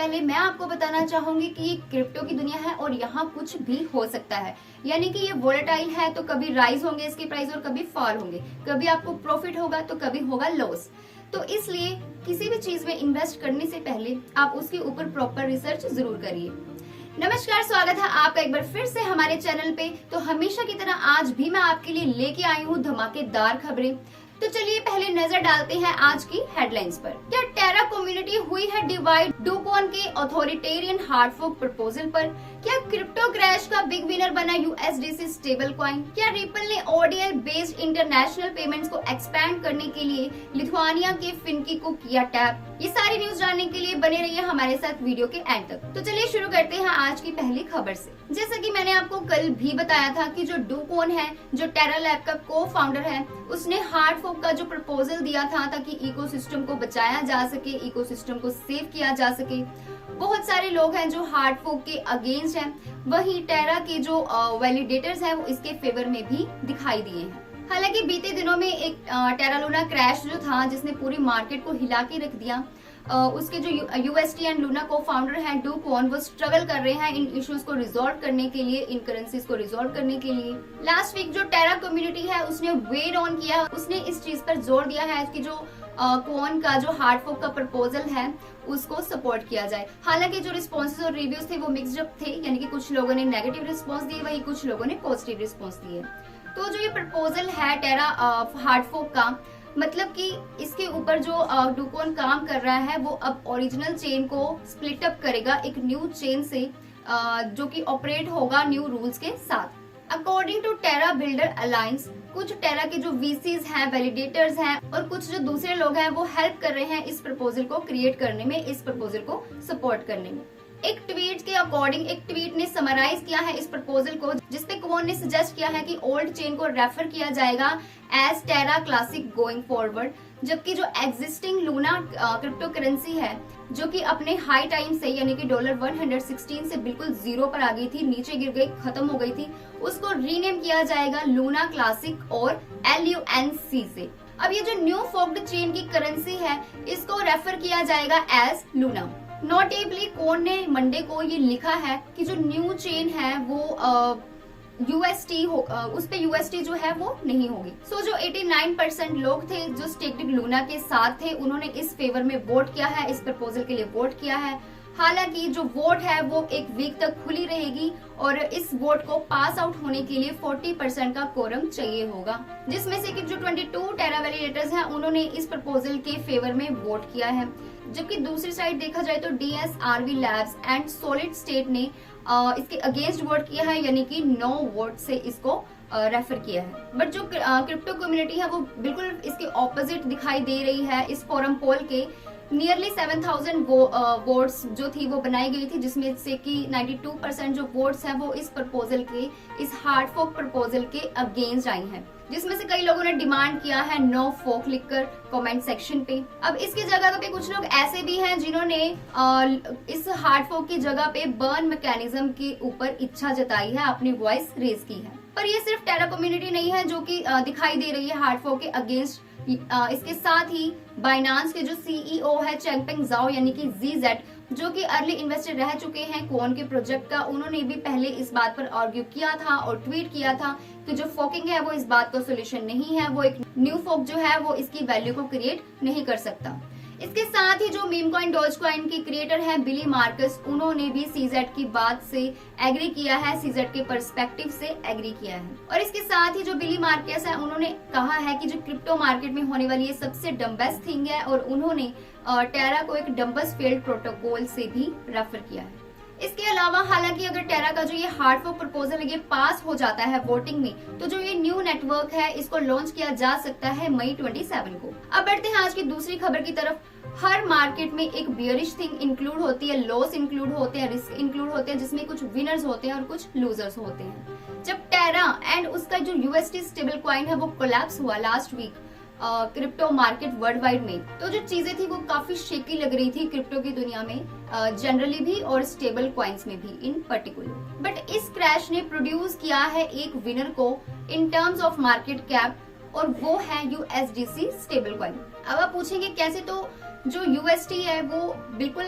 पहले मैं आपको बताना चाहूंगी कि ये क्रिप्टो की दुनिया है और यहाँ कुछ भी हो सकता है। यानी कि ये वोलेटाइल है, तो कभी राइज होंगे इसके प्राइस और कभी फॉल होंगे, कभी आपको प्रॉफिट होगा तो कभी होगा लॉस। तो इसलिए किसी भी चीज में इन्वेस्ट करने से पहले आप उसके ऊपर प्रॉपर रिसर्च जरूर करिए। नमस्कार, स्वागत है आपका एक बार फिर से हमारे चैनल पे। तो हमेशा की तरह आज भी मैं आपके लिए लेके आई हूँ धमाकेदार खबरें। तो चलिए पहले नजर डालते हैं आज की हेडलाइंस पर। क्या टेरा कम्युनिटी हुई है डिवाइड डू कॉइन के ऑथोरिटेरियन हार्ड फोर्क प्रपोजल पर? क्या क्रिप्टो क्रैश का बिग विनर बना यूएसडीसी स्टेबल कॉइन? क्या रिपल ने ओडीआई बेस्ड इंटरनेशनल पेमेंट्स को एक्सपैंड करने के लिए लिथुआनिया के फिनकी को किया टैप? ये सारी न्यूज जानने के लिए बने रहिए हमारे साथ वीडियो के एंड तक। तो चलिए शुरू करते हैं आज की पहली खबर से। जैसा कि मैंने आपको कल भी बताया था कि जो डू कॉइन है, जो टेरा लैब का को फाउंडर है, उसने हार्ड फोर्क का जो प्रपोजल दिया था ताकि इकोसिस्टम को बचाया जा सके, इकोसिस्टम को सेव किया जा सके। बहुत सारे लोग हैं जो हार्ड फोर्क के अगेंस्ट हैं, वहीं टेरा के जो वैलिडेटर्स हैं वो इसके फेवर में भी दिखाई दिए हैं। हालांकि बीते दिनों में एक टेरा लूना क्रैश जो था जिसने पूरी मार्केट को हिला के रख दिया, उसके जो यूएसटी एंड लूना को फाउंडर हैं डू कॉइन, वो स्ट्रगल कर रहे हैं इन इश्यूज को रिजॉल्व करने के लिए, इन करेंसीज को रिजॉल्व करने के लिए। लास्ट वीक जो टेरा कम्युनिटी है उसने वेट ऑन किया, उसने इस चीज पर जोर दिया है कि जो कॉइन का जो हार्ड फोर्क का प्रपोजल है उसको सपोर्ट किया जाए। हालांकि जो रिस्पॉन्सेज और रिव्यूज थे वो मिक्सड अप थे, यानी कि कुछ लोगों ने नेगेटिव रिस्पॉन्स दिए, वही कुछ लोगों ने पॉजिटिव रिस्पॉन्स दिए। तो जो ये प्रपोजल है टेरा हार्ड फोर्क का, मतलब कि इसके ऊपर जो डू कॉइन काम कर रहा है वो अब ओरिजिनल चेन को स्प्लिट अप करेगा एक न्यू चेन से, जो कि ऑपरेट होगा न्यू रूल्स के साथ। According to Terra builder alliance, कुछ टेरा के जो वीसीज हैं, वैलिडेटर्स हैं और कुछ जो दूसरे लोग हैं वो हेल्प कर रहे हैं इस प्रपोजल को क्रिएट करने में, इस प्रपोजल को सपोर्ट करने में। एक ट्वीट के अकॉर्डिंग, एक ट्वीट ने समराइज किया है इस प्रपोजल को, जिसपे कॉइन ने सजेस्ट किया है कि ओल्ड चेन को रेफर किया जाएगा एज टेरा क्लासिक गोइंग फॉरवर्ड, जबकि जो एग्जिस्टिंग लूना क्रिप्टो करेंसी है जो कि अपने हाई टाइम से यानी कि $116 से बिल्कुल जीरो पर आ गई थी, नीचे गिर गई, खत्म हो गई थी, उसको रीनेम किया जाएगा लूना क्लासिक और LUNC से। अब ये जो न्यू फोक्ड चेन की करेंसी है इसको रेफर किया जाएगा एज लूना। नोटेबली कॉइन ने मंडे को ये लिखा है कि जो न्यू चेन है वो यूएसटी उस पे यूएसटी जो है वो नहीं होगी। सो जो 89% लोग थे जो स्टेक्ड लूना के साथ थे, उन्होंने इस फेवर में वोट किया है, इस प्रपोजल के लिए वोट किया है। हालांकि जो वोट है वो एक वीक तक खुली रहेगी और इस वोट को पास आउट होने के लिए 40% का कोरम चाहिए होगा, जिसमें से कि जो 22 टेरा वैलिडेटर्स हैं उन्होंने इस प्रपोजल के फेवर में वोट किया है। जबकि दूसरी साइड देखा जाए तो DSRV labs and solid state ने इसके अगेंस्ट वोट किया है, यानी कि 9 वोट से इसको रेफर किया है। बट जो क्रिप्टो कम्युनिटी है वो बिल्कुल इसके ऑपोजिट दिखाई दे रही है। इस फोरम पोल के नियरली 7000 वोट्स जो थी वो बनाई गई थी, जिसमें से कि 92% जो वोट्स हैं वो इस प्रपोजल के, इस हार्ड फोर्क प्रपोजल के अगेंस्ट आई हैं, जिसमें से कई लोगों ने डिमांड किया है नो फोक लिखकर कमेंट सेक्शन पे। अब इसकी जगह पे कुछ लोग ऐसे भी हैं जिन्होंने इस हार्ड फोक की जगह पे बर्न मैकेनिज्म के ऊपर इच्छा जताई है, अपनी वॉइस रेज की है। पर ये सिर्फ टेरा कम्युनिटी नहीं है जो कि दिखाई दे रही है हार्ड फोक के अगेंस्ट। इसके साथ ही बाइनांस के जो CEO है चैंगपेंग जाओ यानी कि ZZ, जो कि अर्ली इन्वेस्टर रह चुके हैं कॉइन के प्रोजेक्ट का, उन्होंने भी पहले इस बात पर आर्ग्यू किया था और ट्वीट किया था कि जो फोकिंग है वो इस बात का सोल्यूशन नहीं है, वो एक न्यू फोक जो है वो इसकी वैल्यू को क्रिएट नहीं कर सकता। इसके साथ ही जो मीम कॉइन डॉज कॉइन की क्रिएटर है बिली मार्कस, उन्होंने भी CZ की बात से एग्री किया है, CZ के पर्सपेक्टिव से एग्री किया है। और इसके साथ ही जो बिली मार्कस है उन्होंने कहा है कि जो क्रिप्टो मार्केट में होने वाली ये सबसे डम्बेस्ट थिंग है, और उन्होंने टेरा को एक डम्बेस्ट फेल्ड प्रोटोकॉल से भी रेफर किया है। इसके अलावा हालांकि अगर टेरा का जो ये हार्ड फोर्क प्रपोजल ये पास हो जाता है वोटिंग में, तो जो ये न्यू नेटवर्क है इसको लॉन्च किया जा सकता है मई 27 को। अब बढ़ते हैं आज की दूसरी खबर की तरफ। हर मार्केट में एक बियरिश थिंग इंक्लूड होती है, लॉस इंक्लूड होते हैं, रिस्क इंक्लूड होते हैं, जिसमें कुछ विनर्स होते हैं और कुछ लूजर्स होते हैं। जब टेरा एंड उसका जो UST स्टेबल कॉइन है वो कोलैप्स हुआ last week crypto market worldwide में, तो जो चीजें थी वो काफी शेकी लग रही थी क्रिप्टो की दुनिया में जनरली भी और स्टेबल कॉइन्स में भी इन पर्टिकुलर। बट इस क्रैश ने प्रोड्यूस किया है एक विनर को in terms of market cap, और वो है USDC स्टेबल कॉइन। अब आप पूछेंगे कैसे, तो जो UST है वो बिल्कुल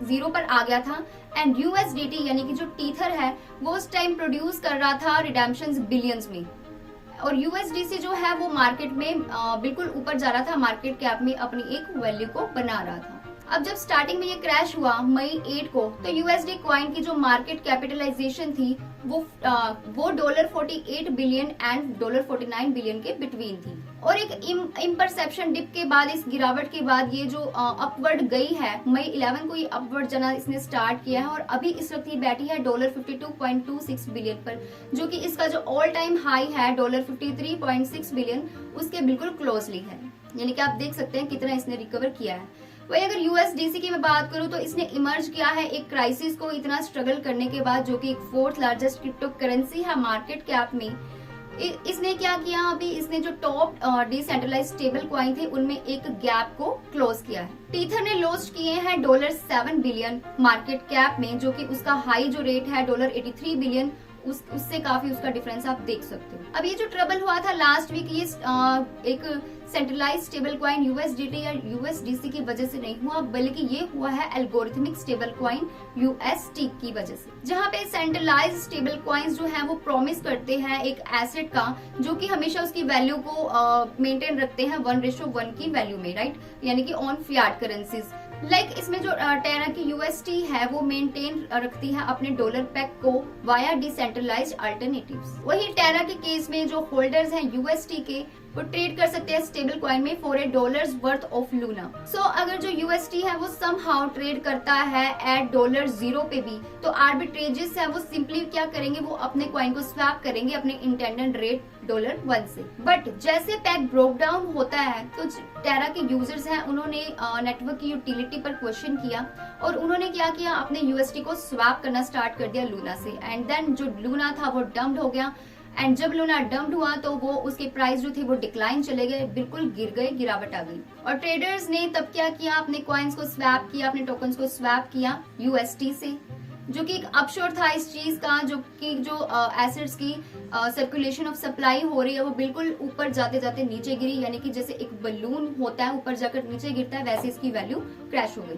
जीरो पर आ गया था एंड यूएसडीटी यानी कि जो टीथर है वो उस टाइम प्रोड्यूस कर रहा था रिडेम्पशंस बिलियंस में, और यूएसडीसी जो है वो मार्केट में बिल्कुल ऊपर जा रहा था, मार्केट कैप में अपनी एक वैल्यू को बना रहा था। अब जब स्टार्टिंग में ये क्रैश हुआ मई 8 को, तो यूएसडी कॉइन की जो मार्केट कैपिटलाइजेशन थी वो $48 बिलियन एंड $49 बिलियन के बिटवीन थी। और एक इम्परसेप्शन डिप के बाद, इस गिरावट के बाद ये जो अपवर्ड गई है, मई 11 को ये अपवर्ड जाना इसने स्टार्ट किया है और अभी इस वक्त ये बैठी है $52.26 बिलियन पर, जो कि इसका जो ऑल टाइम हाई है $53.6 बिलियन उसके बिल्कुल क्लोजली है। यानी कि आप देख सकते हैं कितना इसने रिकवर किया है। वही अगर यूएसडीसी की मैं बात करूं तो इसने इमर्ज किया है एक क्राइसिस को इतना स्ट्रगल करने के बाद, जो कि एक 4th लार्जेस्ट क्रिप्टो करेंसी है मार्केट कैप में। इसने क्या किया, अभी इसने जो टॉप डिसेंट्रलाइज्ड स्टेबल कॉइन थे उनमें एक गैप को क्लोज किया है। टीथर ने लॉस्ट किए हैं $7 बिलियन मार्केट कैप में, जो कि उसका हाई जो रेट है $83 बिलियन, उससे काफी उसका डिफरेंस आप देख सकते हो। अब ये जो ट्रबल हुआ था लास्ट वीक, ये एक सेंट्रलाइज स्टेबल कॉइन यूएसडीटी या यूएसडीसी की वजह से नहीं हुआ, बल्कि ये हुआ है एल्गोरिथमिक स्टेबल कॉइन यूएसटी की वजह से, जहाँ पे सेंट्रलाइज स्टेबल कॉइन्स जो है वो प्रॉमिस करते हैं एक एसेट का, जो कि हमेशा उसकी वैल्यू को मेंटेन रखते हैं 1:1 की वैल्यू में, राइट, यानी कि ऑन फियाट करेंसीज। लाइक इसमें जो टेरा की यूएसटी है वो मेंटेन रखती है अपने डॉलर पैक को वाया डिसेंट्रलाइज्ड अल्टरनेटिव्स। वही टेरा के केस में जो होल्डर्स हैं यूएसटी के, वो ट्रेड कर सकते हैं स्टेबल कॉइन में फॉर $1 वर्थ ऑफ लूना। सो अगर जो यूएसटी है वो समहाउ ट्रेड करता है एट $0 पे भी, तो आर्बिट्रेजेस है वो सिंपली क्या करेंगे, वो अपने कॉइन को स्वैप करेंगे अपने इंटेंडेड रेट $1 से। बट जैसे पैक ब्रोक डाउन होता है तो टेरा के यूजर्स हैं उन्होंने नेटवर्क की यूटिलिटी पर क्वेश्चन किया और उन्होंने क्या किया, अपने यूएसटी को स्वैप करना स्टार्ट कर दिया लूना से, एंड देन जो लूना था वो डंप्ड हो गया, एंड जब लूना डंप्ड हुआ तो वो उसके प्राइस जो थे वो डिक्लाइन चले गए, बिल्कुल गिर गए, गिरावट आ गई। और ट्रेडर्स ने तब क्या किया, अपने कॉइन्स को स्वैप किया, अपने टोकन्स को स्वैप किया यूएसटी से, जो कि एक अपशोर था इस चीज का, जो कि जो एसेट्स की सर्कुलेशन ऑफ सप्लाई हो रही है वो बिल्कुल ऊपर जाते जाते नीचे गिरी, यानी कि जैसे एक बलून होता है ऊपर जाकर नीचे गिरता है, वैसे इसकी वैल्यू क्रैश हो गई।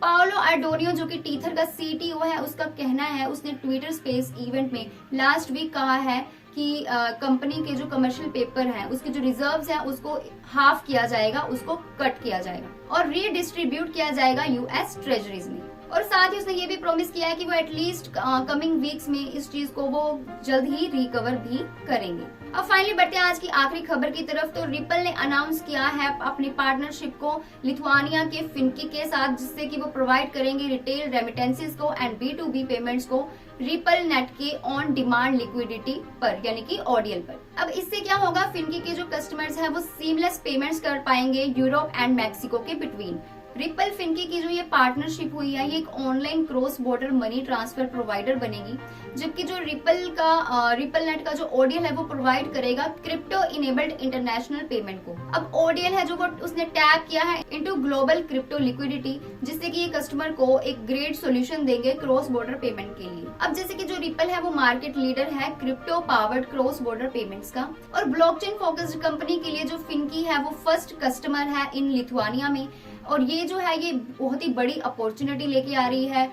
पाओलो आर्डोनियो जो कि टीथर का सीटीओ है, उसका कहना है, उसने ट्विटर स्पेस इवेंट में लास्ट वीक कहा है कि कंपनी के जो कमर्शियल पेपर हैं उसके जो रिजर्व्स हैं उसको हाफ किया जाएगा, उसको कट किया जाएगा और रीडिस्ट्रीब्यूट किया जाएगा यूएस ट्रेजरीज में। और साथ ही उसने ये भी प्रॉमिस किया है कि वो एटलीस्ट कमिंग वीक्स में इस चीज को वो जल्द ही रिकवर भी करेंगे। अब फाइनली बढ़ते हैं आज की आखिरी खबर की तरफ। तो रिपल ने अनाउंस किया है अपनी पार्टनरशिप को लिथुआनिया के फिनकी के साथ, जिससे कि वो प्रोवाइड करेंगे रिटेल रेमिटेंसेस को एंड B2B पेमेंट्स को रिपल नेट के ऑन डिमांड लिक्विडिटी पर, यानी कि ODL पर। अब इससे क्या होगा, फिनकी के जो कस्टमर्स हैं वो सीमलेस पेमेंट्स कर पाएंगे यूरोप एंड मैक्सिको के बिटवीन। रिपल फिनकी की जो ये पार्टनरशिप हुई है, ये एक online cross border money transfer provider बनेगी, जबकि जो रिपल नेट का जो ODL है वो प्रोवाइड करेगा क्रिप्टो इनेबल्ड इंटरनेशनल पेमेंट को। अब ODL है जो वो उसने टैप किया है इनटू ग्लोबल क्रिप्टो लिक्विडिटी, जिससे कि ये कस्टमर को एक ग्रेट सोल्यूशन देंगे क्रॉस बॉर्डर पेमेंट के लिए। अब जैसे कि जो रिपल है वो मार्केट लीडर है crypto powered cross border payments का, और ब्लॉकचेन फोकस्ड कंपनी के लिए जो फिनकी है वो फर्स्ट कस्टमर है इन लिथुआनिया में, और ये जो है ये बहुत ही बड़ी अपॉर्चुनिटी लेके आ रही है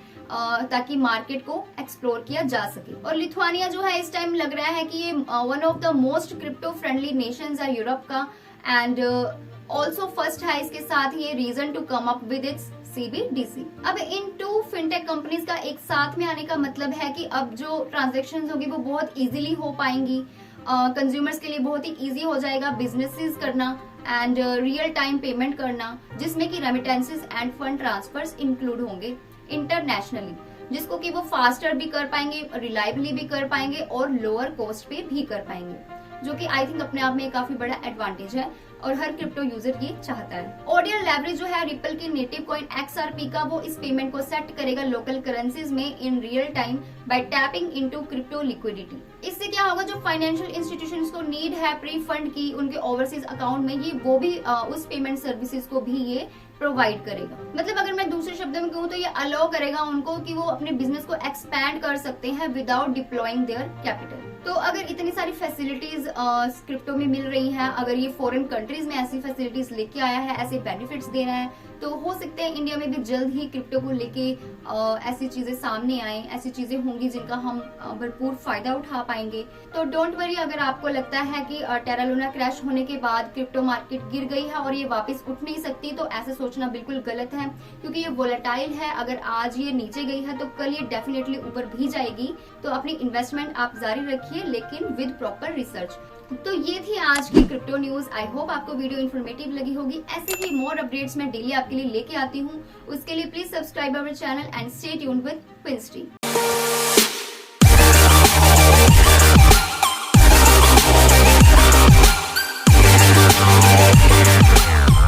ताकि मार्केट को एक्सप्लोर किया जा सके। और लिथुआनिया जो है इस टाइम लग रहा है कि ये one of the most crypto friendly nations है यूरोप का, एंड ऑल्सो फर्स्ट है इसके साथ ही reason to come up with its CBDC। अब इन 2 फिनटेक कंपनीज का एक साथ में आने का मतलब है कि अब जो ट्रांजेक्शन होगी वो बहुत इजीली हो पाएंगी, कंज्यूमर्स के लिए बहुत ही इजी हो जाएगा बिजनेसेस करना एंड रियल टाइम पेमेंट करना, जिसमें कि remittances and fund transfers include होंगे इंटरनेशनली, जिसको कि वो फास्टर भी कर पाएंगे, रिलायबली भी कर पाएंगे और लोअर कॉस्ट पे भी कर पाएंगे, जो कि आई थिंक अपने आप में काफी बड़ा एडवांटेज है और हर क्रिप्टो यूजर ये चाहता है। ODL लेवरेज जो है रिपल की नेटिव कॉइन XRP का, वो इस पेमेंट को सेट करेगा लोकल करेंसीज में in real time bye tapping into crypto liquidity. इससे क्या होगा, जो फाइनेंशियल इंस्टीट्यूशंस को नीड है प्री फंड की उनके ओवरसीज अकाउंट में, ये वो भी उस पेमेंट सर्विसेज को भी ये प्रोवाइड करेगा। मतलब अगर मैं दूसरे शब्दों में कहूँ तो ये अलाउ करेगा उनको कि वो अपने बिजनेस को एक्सपैंड कर सकते हैं विदाउट डिप्लॉइंग देयर कैपिटल। तो अगर इतनी सारी फैसिलिटीज क्रिप्टो में मिल रही हैं, अगर ये फॉरेन कंट्रीज में ऐसी फैसिलिटीज लेके आया है, ऐसे बेनिफिट्स दे रहा है, तो हो सकता है इंडिया में भी जल्द ही क्रिप्टो को लेके ऐसी चीजें सामने आए, ऐसी चीजें होंगी जिनका हम भरपूर फायदा उठा पाएंगे। तो डोंट वरी, अगर आपको लगता है कि टेरा लूना क्रैश होने के बाद क्रिप्टो मार्केट गिर गई है और ये वापस उठ नहीं सकती, तो ऐसा सोचना बिल्कुल गलत है, क्योंकि ये वोलेटाइल है। अगर आज ये नीचे गई है तो कल ये डेफिनेटली ऊपर भी जाएगी। तो अपनी इन्वेस्टमेंट आप जारी रखिए, लेकिन विद प्रॉपर रिसर्च। तो ये थी आज की क्रिप्टो न्यूज। आई होप आपको वीडियो इन्फॉर्मेटिव लगी होगी। ऐसे ही मोर अपडेट्स मैं डेली आपके लिए लेके आती हूँ। उसके लिए please subscribe our channel and stay tuned with क्विंस टी।